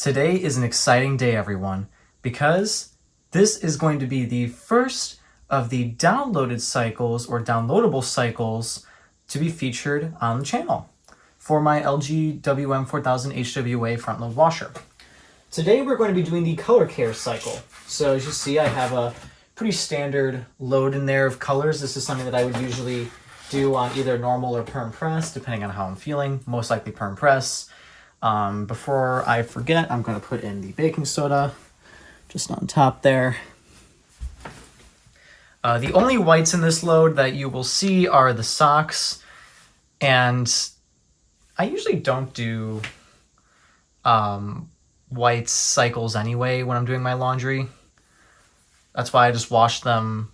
Today is an exciting day, everyone, because this is going to be the first of the downloaded cycles or downloadable cycles to be featured on the channel for my LG WM4000HWA front load washer. Today we're going to be doing the color care cycle. So as you see, I have a pretty standard load in there of colors. This is something that I would usually do on either normal or perm press, depending on how I'm feeling, most likely perm press. Before I forget, I'm going to put in the baking soda just on top there. The only whites in this load that you will see are the socks, and I usually don't do white cycles anyway when I'm doing my laundry. That's why I just wash them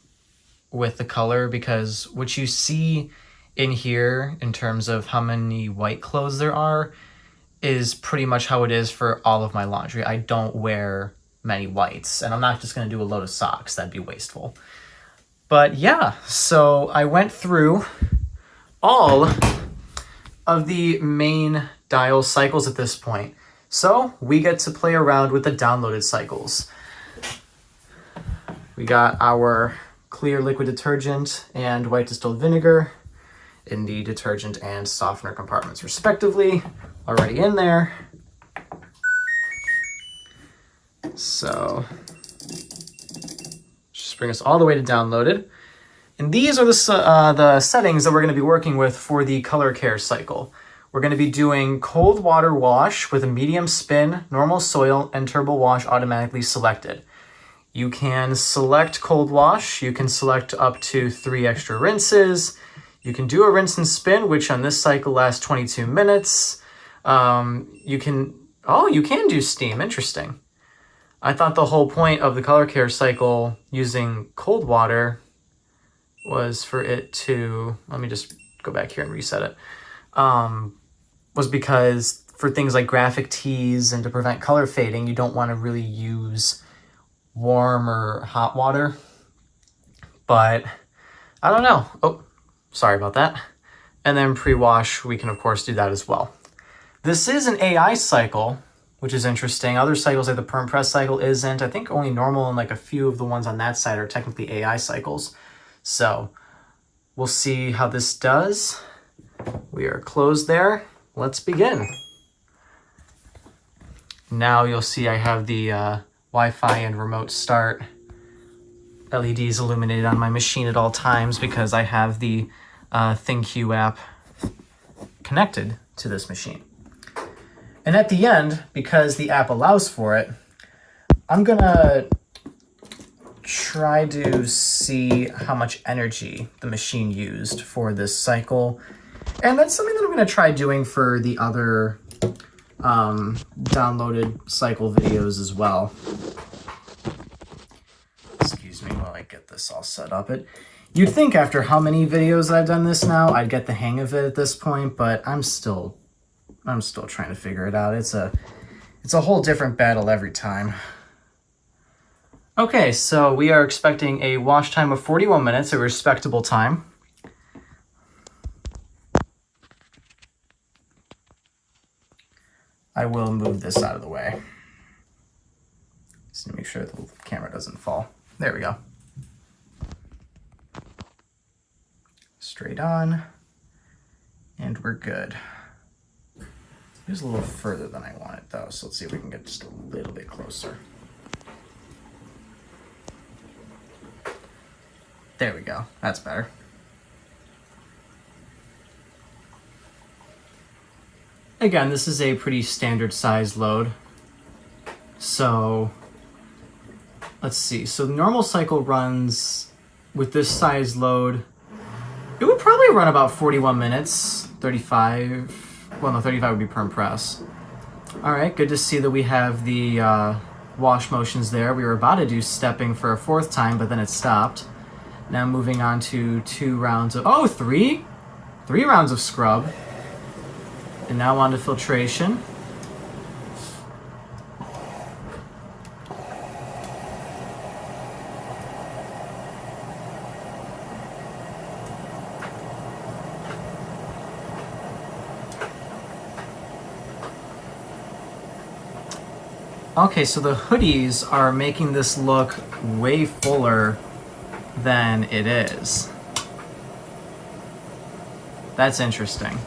with the color, because what you see in here in terms of how many white clothes there are is pretty much how it is for all of my laundry. I don't wear many whites, and I'm not just going to do a load of socks. That'd be wasteful. But yeah, so I went through all of the main dial cycles at this point. So we get to play around with the downloaded cycles. We got our clear liquid detergent and white distilled vinegar in the detergent and softener compartments respectively, already in there. So just bring us all the way to downloaded. And these are the settings that we're going to be working with for the color care cycle. We're going to be doing cold water wash with a medium spin, normal soil, and turbo wash automatically selected. You can select cold wash. You can select up to 3 extra rinses. You can do a rinse and spin, which on this cycle lasts 22 minutes. You can do steam. Interesting. I thought the whole point of the color care cycle using cold water was for it to, let me just go back here and reset it, was because for things like graphic tees and to prevent color fading, you don't want to really use warm or hot water. But I don't know. Oh, sorry about that. And then pre-wash, we can of course do that as well. This is an AI cycle, which is interesting. Other cycles like the perm press cycle isn't. I think only normal and like a few of the ones on that side are technically AI cycles. So we'll see how this does. We are closed there. Let's begin. Now you'll see I have the Wi-Fi and remote start LEDs illuminated on my machine at all times because I have the ThinQ app connected to this machine. And at the end, because the app allows for it, I'm gonna try to see how much energy the machine used for this cycle. And that's something that I'm gonna try doing for the other downloaded cycle videos as well. Excuse me while I get this all set up. You'd think after how many videos I've done this now, I'd get the hang of it at this point, but I'm still trying to figure it out. It's a whole different battle every time. Okay, so we are expecting a wash time of 41 minutes, a respectable time. I will move this out of the way. Just to make sure the camera doesn't fall. There we go. Straight on. And we're good. It was a little further than I wanted though, so let's see if we can get just a little bit closer. There we go, that's better. Again, this is a pretty standard size load. So, let's see, so the normal cycle runs with this size load, it would probably run about 41 minutes, 35. Well, no, 35 would be perm press. All right, good to see that we have the wash motions there. We were about to do stepping for a 4th time, but then it stopped. Now moving on to 2 rounds of, three rounds of scrub. And now on to filtration. Okay, so the hoodies are making this look way fuller than it is. That's interesting.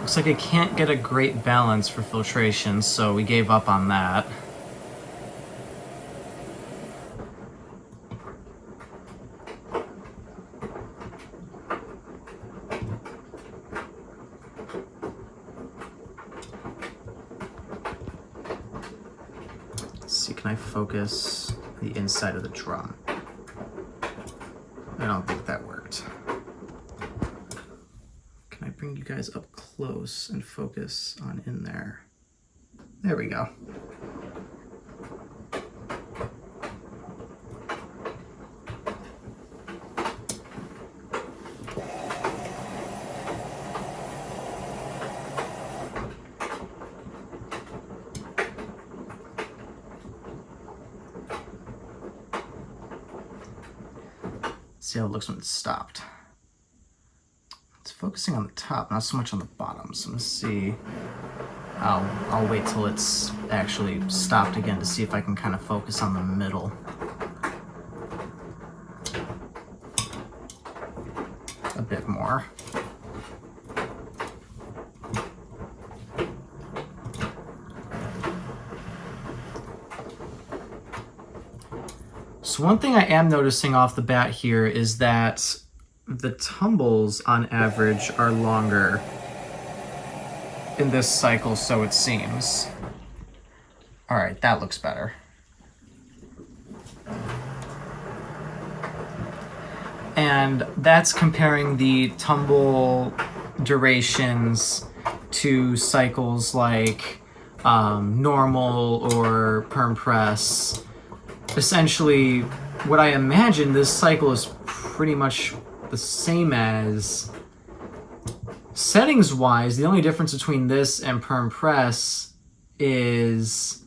Looks like I can't get a great balance for filtration, so we gave up on that. Let's see, can I focus the inside of the drum? I don't think that worked. Can I bring you guys up close and focus on in there? There we go. See how it looks when it's stopped. It's focusing on the top, not so much on the bottom. So I'm gonna see. I'll wait till it's actually stopped again to see if I can kind of focus on the middle. A bit more. So one thing I am noticing off the bat here is that the tumbles on average are longer in this cycle, so it seems. All right, that looks better. And that's comparing the tumble durations to cycles like normal or perm press. Essentially, what I imagine this cycle is pretty much the same as settings wise. The only difference between this and perm press is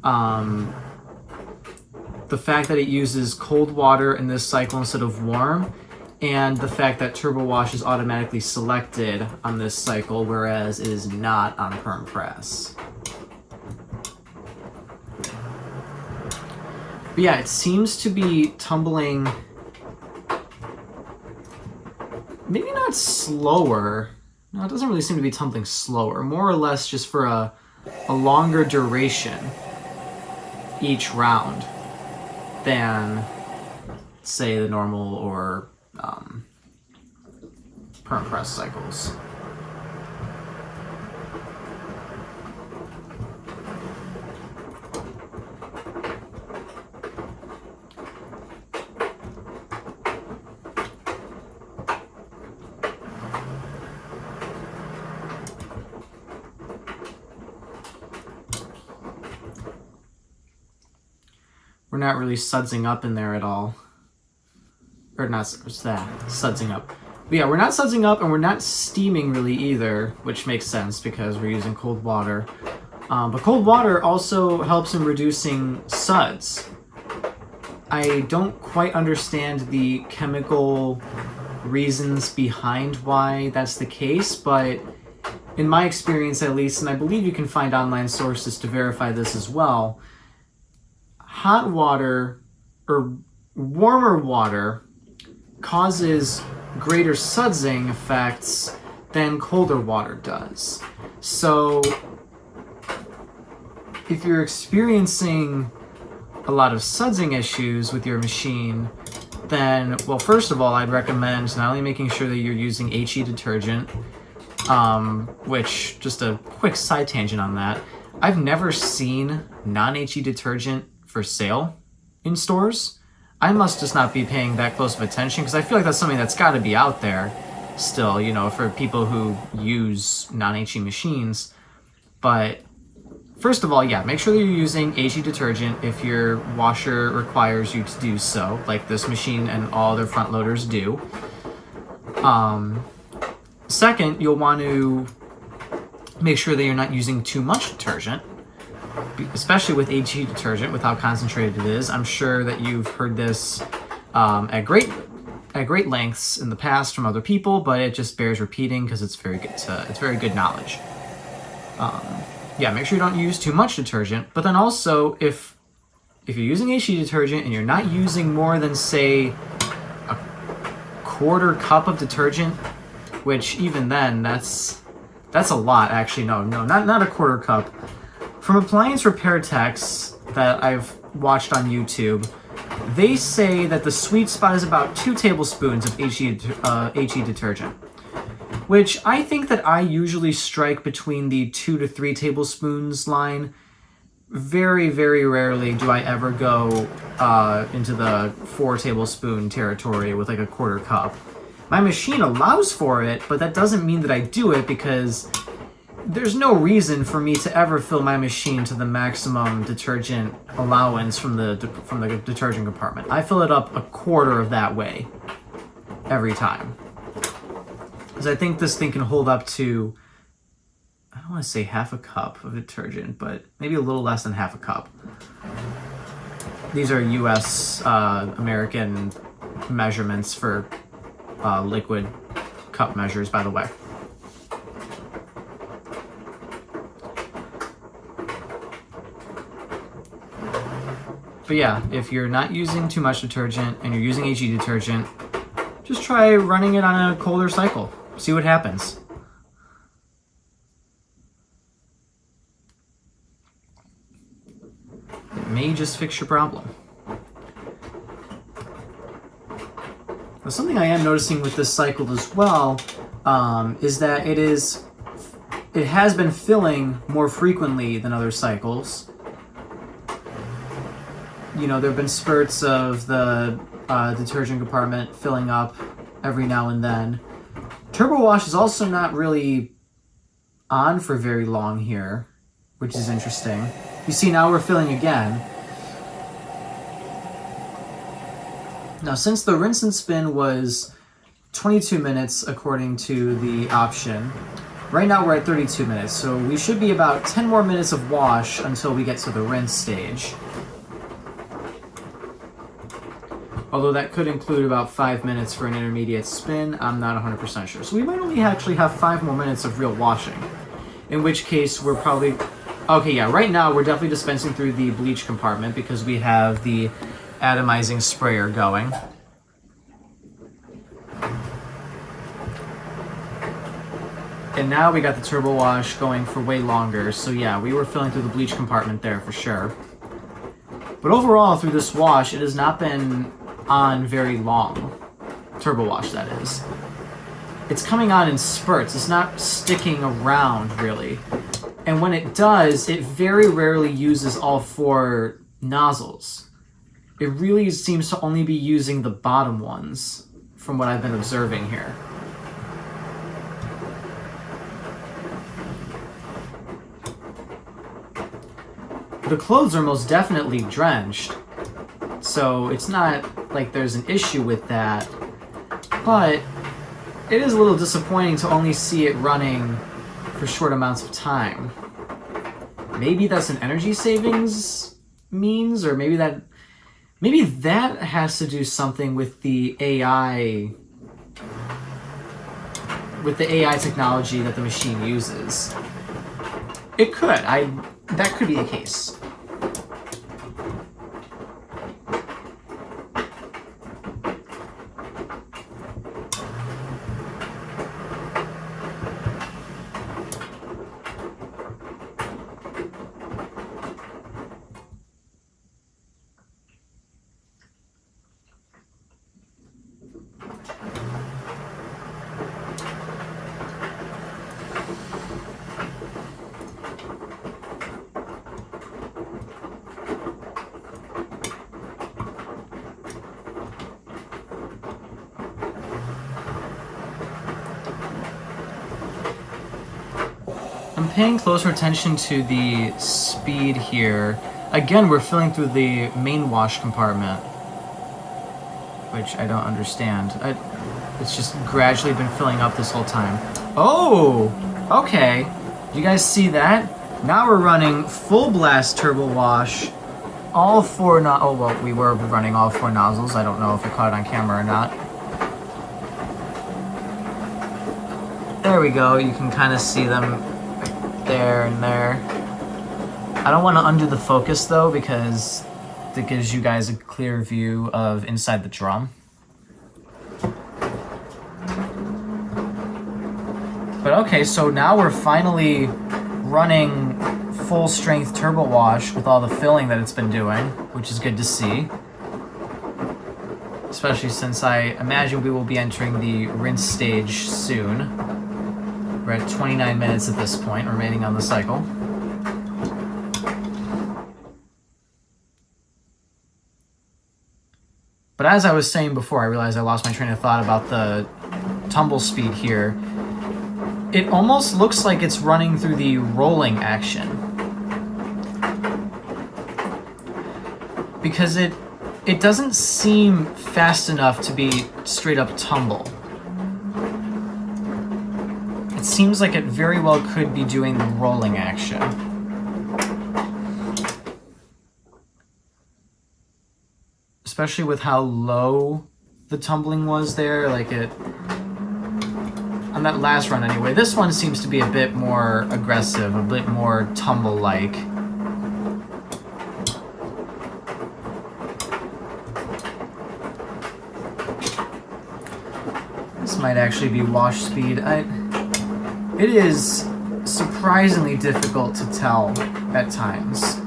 the fact that it uses cold water in this cycle instead of warm, and the fact that TurboWash is automatically selected on this cycle, whereas it is not on perm press. But yeah, it seems to be tumbling, maybe not slower. No, it doesn't really seem to be tumbling slower. More or less just for a longer duration each round than, say, the normal or perm press cycles. We're not really sudsing up in there at all. Or not, what's that? Sudsing up. But yeah, we're not sudsing up and we're not steaming really either, which makes sense because we're using cold water. But cold water also helps in reducing suds. I don't quite understand the chemical reasons behind why that's the case, but in my experience at least, and I believe you can find online sources to verify this as well, hot water or warmer water causes greater sudsing effects than colder water does. So if you're experiencing a lot of sudsing issues with your machine, then, well, first of all, I'd recommend not only making sure that you're using HE detergent, which, just a quick side tangent on that, I've never seen non-HE detergent for sale in stores. I must just not be paying that close of attention because I feel like that's something that's got to be out there still, you know, for people who use non-HE machines. But first of all, yeah, make sure that you're using HE detergent if your washer requires you to do so, like this machine and all other front loaders do. Second, you'll want to make sure that you're not using too much detergent. especially with HE detergent, with how concentrated it is. I'm sure that you've heard this at great lengths in the past from other people, but it just bears repeating because it's very good. It's very good knowledge. Yeah, make sure you don't use too much detergent. But then also, if you're using HE detergent and you're not using more than, say, a quarter cup of detergent, which even then that's a lot. Actually, no, not a quarter cup. From appliance repair techs that I've watched on YouTube, they say that the sweet spot is about 2 tablespoons of HE detergent, which I think that I usually strike between the 2 to 3 tablespoons line. Very, very rarely do I ever go into the 4 tablespoon territory with like a quarter cup. My machine allows for it, but that doesn't mean that I do it, because there's no reason for me to ever fill my machine to the maximum detergent allowance from the detergent compartment. I fill it up a quarter of that way every time, because I think this thing can hold up to, I don't want to say half a cup of detergent, but maybe a little less than half a cup. These are US American measurements for liquid cup measures, by the way. But yeah, if you're not using too much detergent and you're using HE detergent, just try running it on a colder cycle. See what happens. It may just fix your problem. Now, something I am noticing with this cycle as well is that it has been filling more frequently than other cycles. You know, there have been spurts of the detergent compartment filling up every now and then. TurboWash is also not really on for very long here, which is interesting. You see, now we're filling again. Now, since the rinse and spin was 22 minutes according to the option, right now we're at 32 minutes, so we should be about 10 more minutes of wash until we get to the rinse stage. Although that could include about 5 minutes for an intermediate spin, I'm not 100% sure. So we might only actually have 5 more minutes of real washing, in which case we're probably... Okay, yeah, right now we're definitely dispensing through the bleach compartment because we have the atomizing sprayer going. And now we got the TurboWash going for way longer, so yeah, we were filling through the bleach compartment there for sure. But overall, through this wash, it has not been on very long. TurboWash, that is. It's coming on in spurts. It's not sticking around, really. And when it does, it very rarely uses all 4 nozzles. It really seems to only be using the bottom ones, from what I've been observing here. The clothes are most definitely drenched, so it's not like there's an issue with that, but it is a little disappointing to only see it running for short amounts of time. Maybe that's an energy savings means, or maybe that has to do something with the AI technology that the machine uses. It could. That could be the case. I'm paying closer attention to the speed here. Again, we're filling through the main wash compartment, which I don't understand. It's just gradually been filling up this whole time. Oh, okay. You guys see that? Now we're running full blast turbo wash. All four oh well, we were running all four nozzles. I don't know if it caught it on camera or not. There we go. You can kind of see them there and there. I don't want to undo the focus though, because it gives you guys a clear view of inside the drum. But okay, so now we're finally running full strength turbo wash with all the filling that it's been doing, which is good to see. Especially since I imagine we will be entering the rinse stage soon. We're at 29 minutes at this point, remaining on the cycle. But as I was saying before, I realized I lost my train of thought about the tumble speed here. It almost looks like it's running through the rolling action. Because it doesn't seem fast enough to be straight up tumble. It seems like it very well could be doing the rolling action. Especially with how low the tumbling was there, like it... On that last run anyway. This one seems to be a bit more aggressive, a bit more tumble-like. This might actually be wash speed. It is surprisingly difficult to tell at times.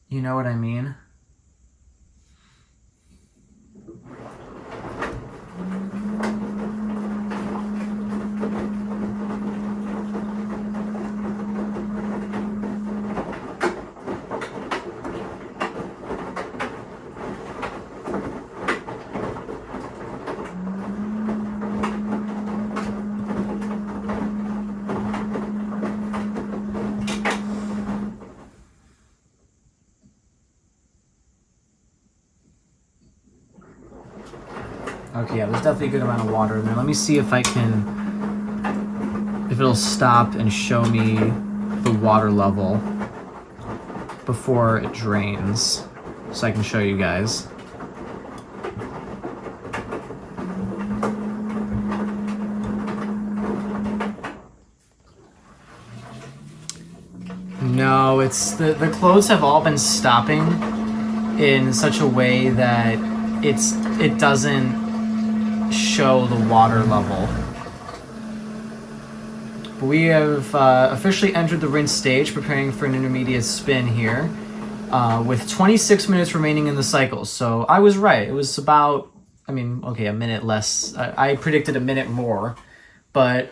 You know what I mean? Okay, yeah, there's definitely a good amount of water in there. Let me see if I can... if it'll stop and show me the water level before it drains, so I can show you guys. No, it's... the clothes have all been stopping in such a way that it doesn't show the water level. But we have officially entered the rinse stage, preparing for an intermediate spin here, with 26 minutes remaining in the cycle. So I was right. It was about, I mean, okay, a minute less. I predicted a minute more, but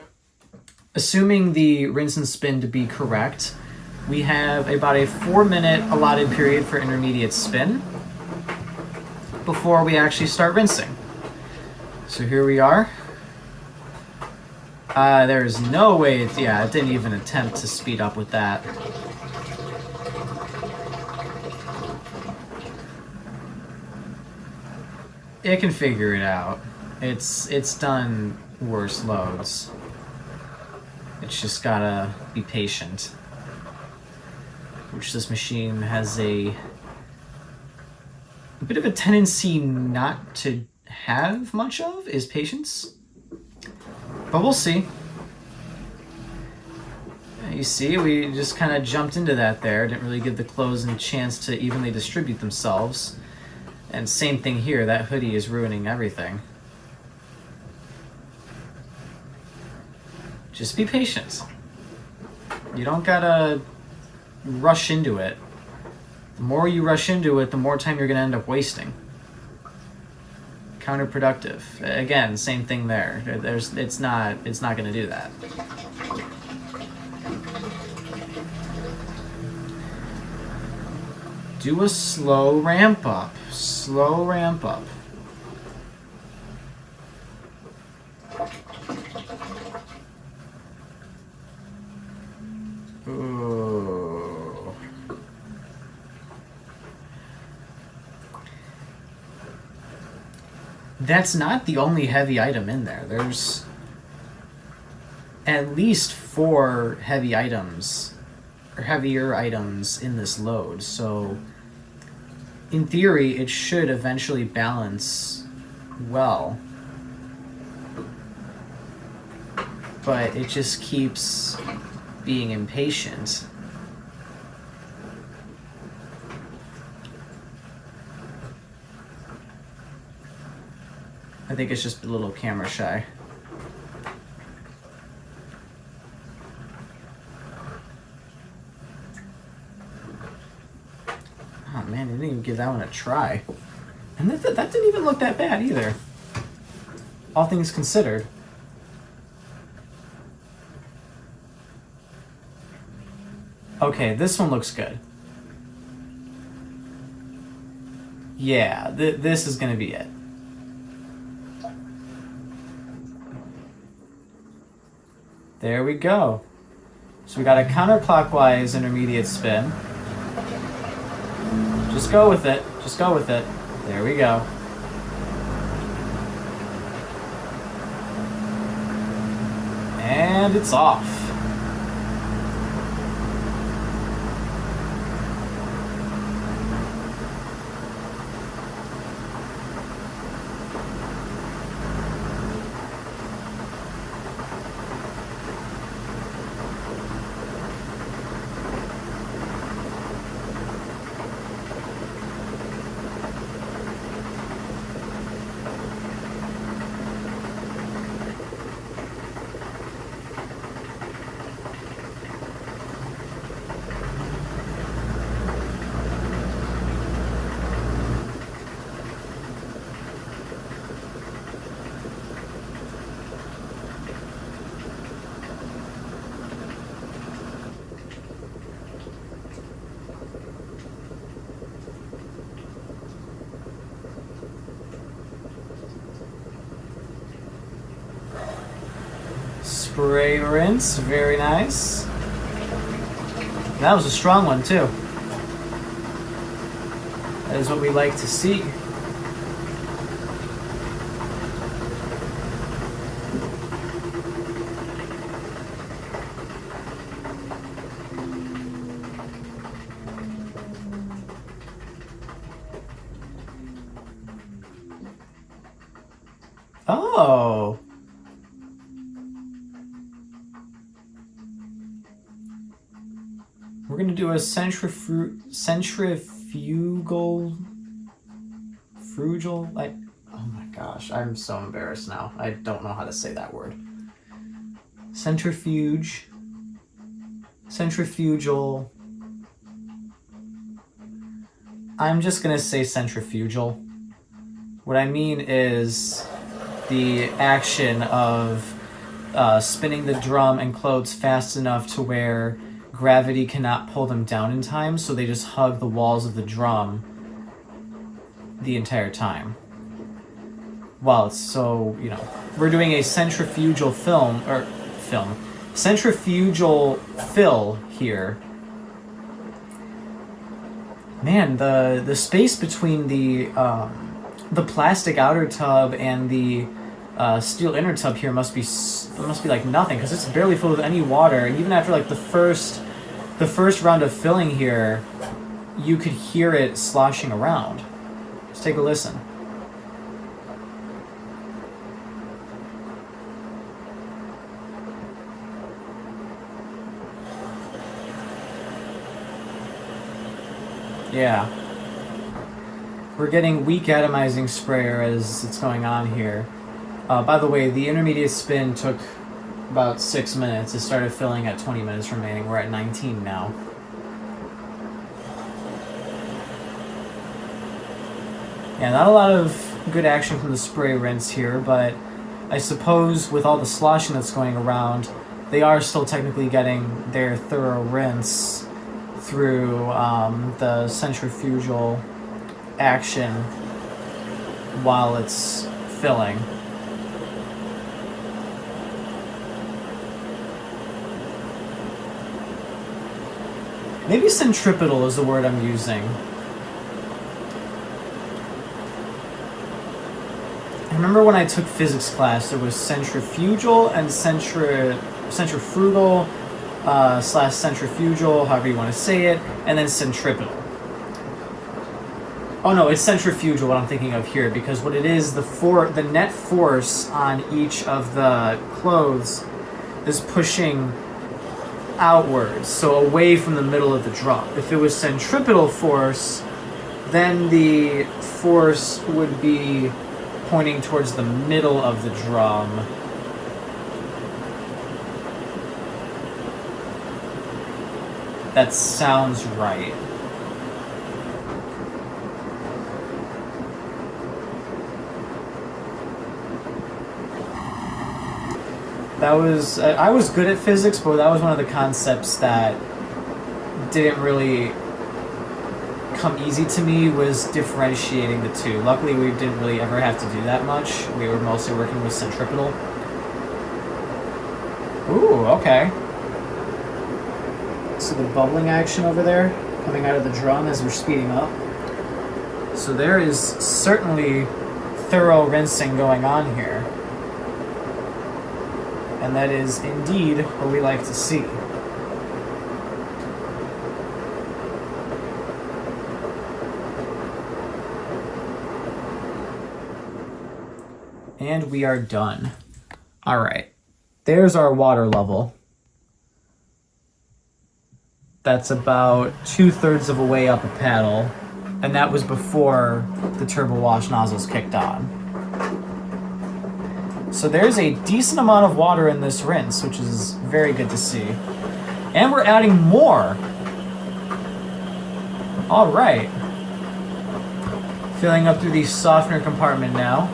assuming the rinse and spin to be correct, we have about a 4-minute allotted period for intermediate spin before we actually start rinsing. So here we are. There's no way, it didn't even attempt to speed up with that. It can figure it out. It's done worse loads. It's just gotta be patient. Which this machine has a bit of a tendency not to have much of, is patience. But we'll see. You see, we just kind of jumped into that there. Didn't really give the clothes a chance to evenly distribute themselves. And same thing here, that hoodie is ruining everything. Just be patient. You don't gotta rush into it. The more you rush into it, the more time you're gonna end up wasting. Counterproductive. Again, same thing there. It's not gonna do that. Do a slow ramp up. Slow ramp up. Ooh. That's not the only heavy item in there. There's at least 4 heavy items, or heavier items in this load. So in theory, it should eventually balance well. But it just keeps being impatient. I think it's just a little camera shy. Oh man, I didn't even give that one a try. And that didn't even look that bad either. All things considered. Okay, this one looks good. Yeah, this is gonna be it. There we go. So we got a counterclockwise intermediate spin. Just go with it. Just go with it. There we go. And it's off. Spray rinse, very nice. That was a strong one too. That is what we like to see. Oh. We're going to do a centrifugal, oh my gosh, I'm so embarrassed now. I don't know how to say that word. Centrifugal. I'm just going to say centrifugal. What I mean is the action of spinning the drum and clothes fast enough to where gravity cannot pull them down in time, so they just hug the walls of the drum the entire time. Well, it's so, we're doing a centrifugal centrifugal fill here. Man, the space between the plastic outer tub and the steel inner tub here must be like nothing, because it's barely filled with any water, and even after like the first round of filling here, you could hear it sloshing around. Let's take a listen. Yeah. We're getting weak atomizing sprayer as it's going on here. By the way, the intermediate spin took about 6 minutes. It started filling at 20 minutes remaining. We're at 19 now. Yeah, not a lot of good action from the spray rinse here, but I suppose with all the sloshing that's going around, they are still technically getting their thorough rinse through the centrifugal action while it's filling. Maybe centripetal is the word I'm using. I remember when I took physics class, there was centrifugal and centrifugal slash centrifugal, however you want to say it, and then centripetal. Oh no, it's centrifugal what I'm thinking of here, because what it is, the net force on each of the clothes is pushing outwards, so away from the middle of the drum. If it was centripetal force, then the force would be pointing towards the middle of the drum. That sounds right. That was, I was good at physics, but that was one of the concepts that didn't really come easy to me, was differentiating the two. Luckily, we didn't really ever have to do that much. We were mostly working with centripetal. Ooh, okay. So the bubbling action over there, coming out of the drum as we're speeding up. So there is certainly thorough rinsing going on here. And that is indeed what we like to see. And we are done. All right, there's our water level. That's about 2/3 of a way up a paddle, and that was before the TurboWash nozzles kicked on. So there's a decent amount of water in this rinse, which is very good to see. And we're adding more. All right. Filling up through the softener compartment now.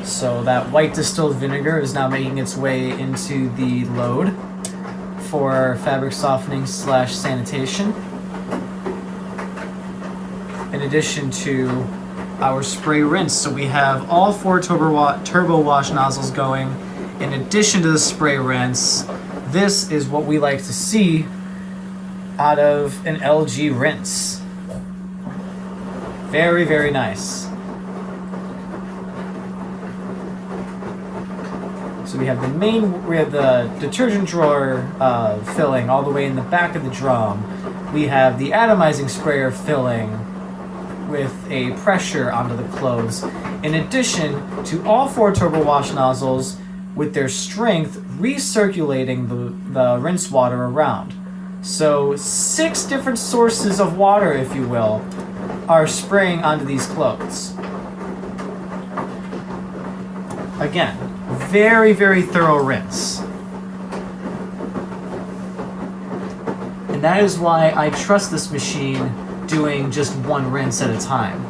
So that white distilled vinegar is now making its way into the load for fabric softening slash sanitation. In addition to our spray rinse. So we have all 4 TurboWash nozzles going. In addition to the spray rinse, this is what we like to see out of an LG rinse. Very, very nice. So we have the detergent drawer filling all the way in the back of the drum. We have the atomizing sprayer filling with a pressure onto the clothes. In addition to all 4 TurboWash nozzles with their strength recirculating the rinse water around. So 6 different sources of water, if you will, are spraying onto these clothes. Again, very, very thorough rinse. And that is why I trust this machine doing just one rinse at a time.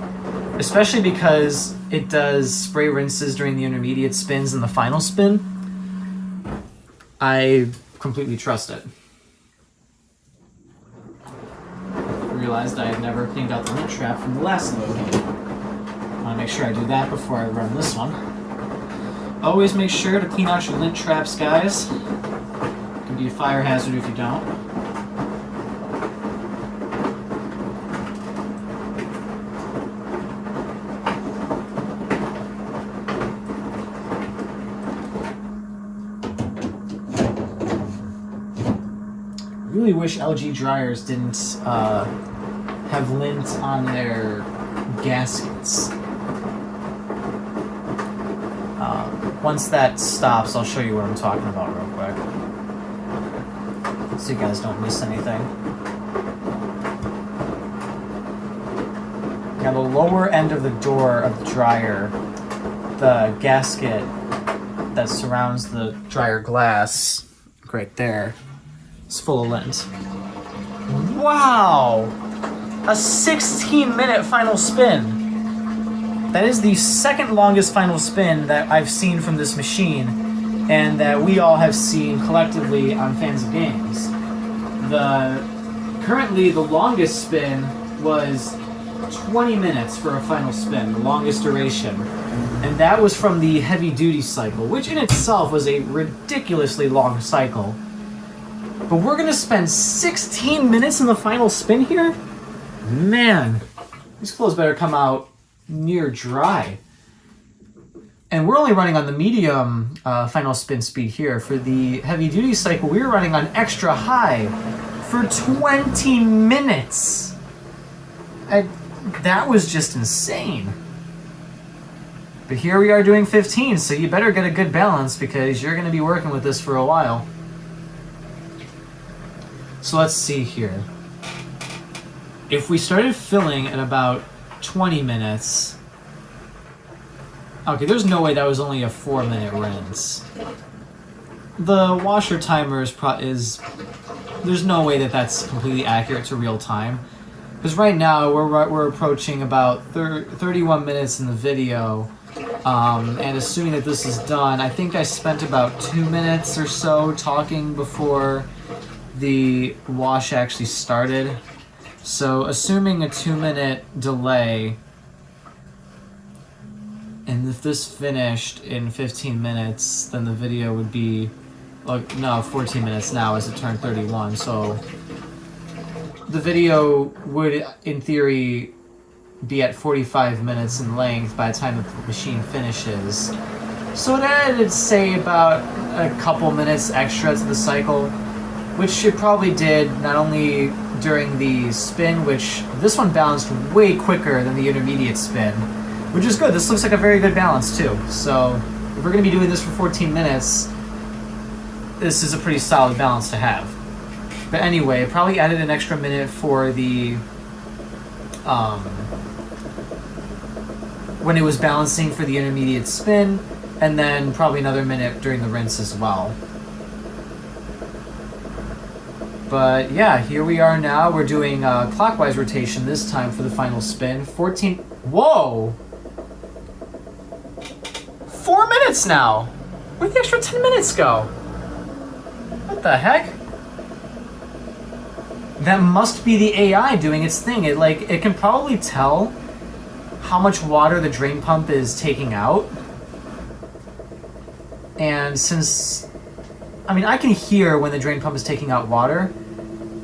Especially because it does spray rinses during the intermediate spins and the final spin. I completely trust it. I realized I had never cleaned out the lint trap from the last load. I want to make sure I do that before I run this one. Always make sure to clean out your lint traps, guys. It can be a fire hazard if you don't. I really wish LG dryers didn't have lint on their gaskets. Once that stops, I'll show you what I'm talking about real quick, so you guys don't miss anything. Now the lower end of the door of the dryer, the gasket that surrounds the dryer glass, right there, is full of lint. Wow! A 16-minute final spin. That is the second longest final spin that I've seen from this machine, and that we all have seen collectively on Fans of Games. Currently the longest spin was 20 minutes for a final spin, the longest duration. And that was from the heavy duty cycle, which in itself was a ridiculously long cycle. But we're gonna spend 16 minutes in the final spin here? Man, These clothes better come out near dry. And we're only running on the medium final spin speed here. For the heavy duty cycle, we were running on extra high for 20 minutes. That was just insane. But here we are doing 15, so you better get a good balance because you're going to be working with this for a while. So let's see here. If we started filling at about 20 minutes... Okay, there's no way that was only a 4-minute rinse. The washer timer is there's no way that that's completely accurate to real time. Because right now we're approaching about 31 minutes in the video. And assuming that this is done, I think I spent about 2 minutes or so talking before the wash actually started. So assuming a 2-minute delay, and if this finished in 15 minutes, then the video would be, like, no, 14 minutes now as it turned 31. So the video would, in theory, be at 45 minutes in length by the time the machine finishes. So it added, say, about a couple minutes extra to the cycle, which it probably did not only during the spin, which this one balanced way quicker than the intermediate spin, which is good. This looks like a very good balance too. So if we're going to be doing this for 14 minutes, this is a pretty solid balance to have. But anyway, it probably added an extra minute for the when it was balancing for the intermediate spin, and then probably another minute during the rinse as well. But yeah, here we are now. We're doing clockwise rotation this time for the final spin. 14... Whoa! 4 minutes now! Where'd the extra 10 minutes go? What the heck? That must be the AI doing its thing. It can probably tell how much water the drain pump is taking out. And since... I mean, I can hear when the drain pump is taking out water,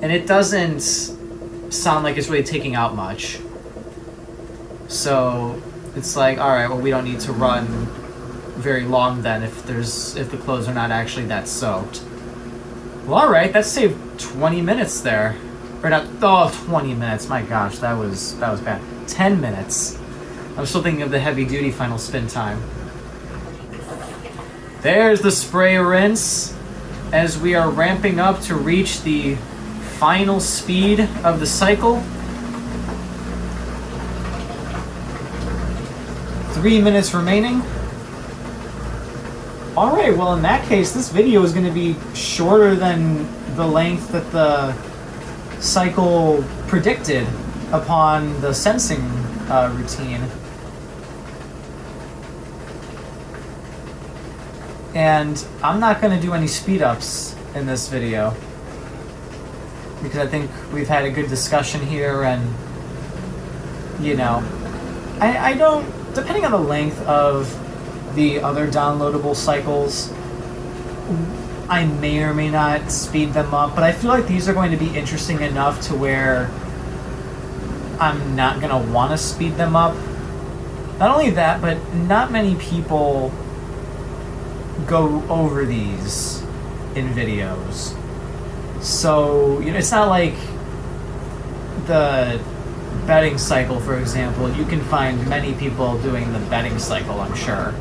and it doesn't sound like it's really taking out much. So it's like, all right, well, we don't need to run very long then if the clothes are not actually that soaked. Well, all right, that saved 20 minutes there. Or not, 20 minutes. My gosh, that was bad. 10 minutes. I'm still thinking of the heavy duty final spin time. There's the spray rinse as we are ramping up to reach the final speed of the cycle. 3 minutes remaining. All right, well, in that case, this video is going to be shorter than the length that the cycle predicted upon the sensing routine. And I'm not going to do any speed ups in this video because I think we've had a good discussion here, and you know, I don't, depending on the length of the other downloadable cycles, I may or may not speed them up, but I feel like these are going to be interesting enough to where I'm not going to want to speed them up. Not only that, but not many people go over these in videos. So, you know, it's not like the bedding cycle, for example. You can find many people doing the bedding cycle, I'm sure.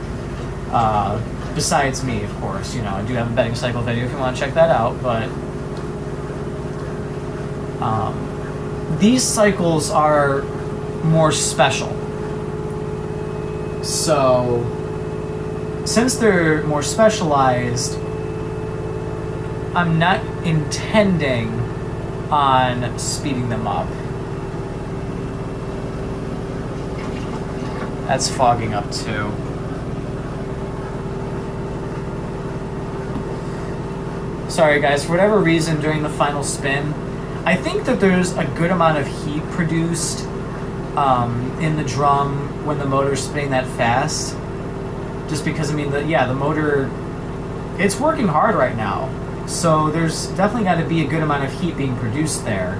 Besides me, of course. You know, I do have a bedding cycle video if you want to check that out, but these cycles are more special. So, since they're more specialized, I'm not intending on speeding them up. That's fogging up too. Sorry guys, for whatever reason during the final spin, I think that there's a good amount of heat produced in the drum when the motor's spinning that fast. Just because, I mean, the motor, it's working hard right now. So there's definitely got to be a good amount of heat being produced there.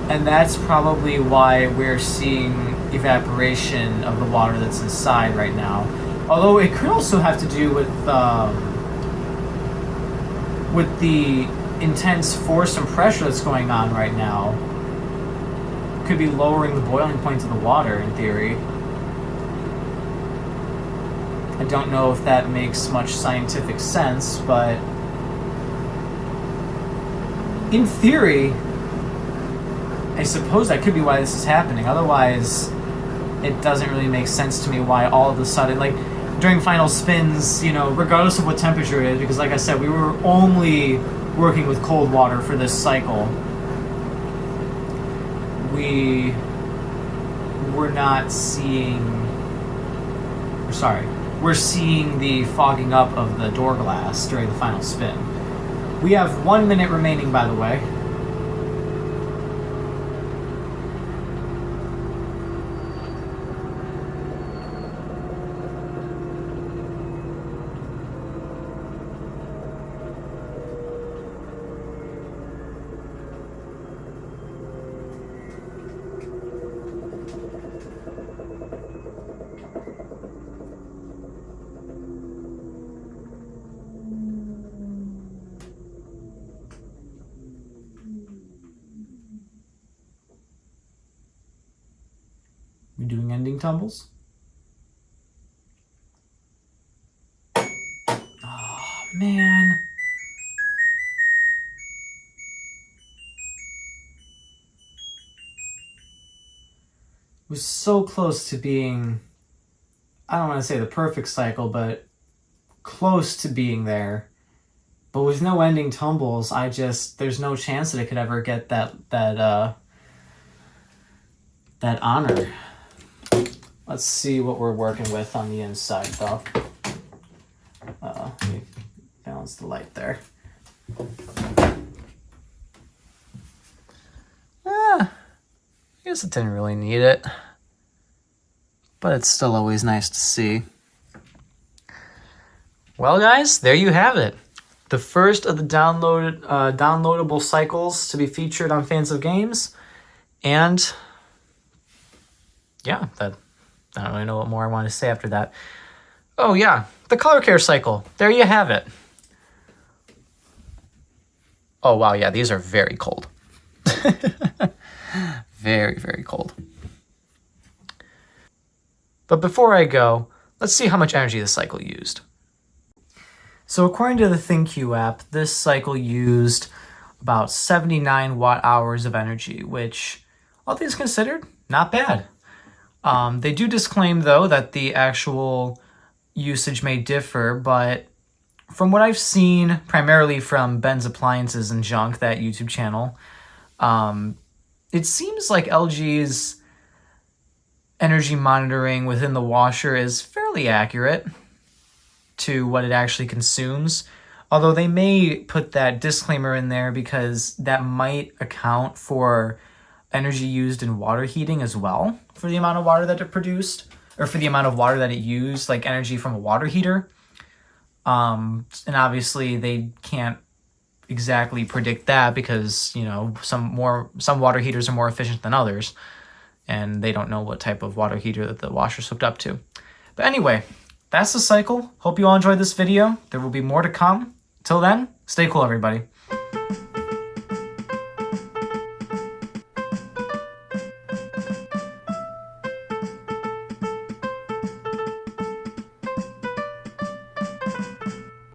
And that's probably why we're seeing evaporation of the water that's inside right now. Although it could also have to do with the intense force and pressure that's going on right now. Could be lowering the boiling point of the water in theory. I don't know if that makes much scientific sense, but in theory, I suppose that could be why this is happening. Otherwise, it doesn't really make sense to me why all of a sudden, like during final spins, you know, regardless of what temperature it is, because like I said, we were only working with cold water for this cycle. We were not seeing, we're seeing the fogging up of the door glass during the final spin. We have 1 minute remaining, by the way. We doing ending tumbles? Oh, man. It was so close to being, I don't want to say the perfect cycle, but close to being there. But with no ending tumbles, there's no chance that it could ever get that honor. Let's see what we're working with on the inside, though. Let me balance the light there. I guess it didn't really need it, but it's still always nice to see. Well, guys, there you have it. The first of the downloadable cycles to be featured on Fans of Games, and yeah, I don't really know what more I want to say after that. Oh yeah, the color care cycle. There you have it. Oh wow, yeah, these are very cold. Very, very cold. But before I go, let's see how much energy the cycle used. So according to the ThinQ app, this cycle used about 79 watt-hours of energy, which, all things considered, not bad. They do disclaim, though, that the actual usage may differ, but from what I've seen, primarily from Ben's Appliances and Junk, that YouTube channel, it seems like LG's energy monitoring within the washer is fairly accurate to what it actually consumes, although they may put that disclaimer in there because that might account for energy used in water heating as well, for the amount of water that it produced, or for the amount of water that it used, like energy from a water heater. And obviously they can't exactly predict that because, you know, some water heaters are more efficient than others, and they don't know what type of water heater that the washer's hooked up to. But anyway, that's the cycle. Hope you all enjoyed this video. There will be more to come. Till then, stay cool, everybody.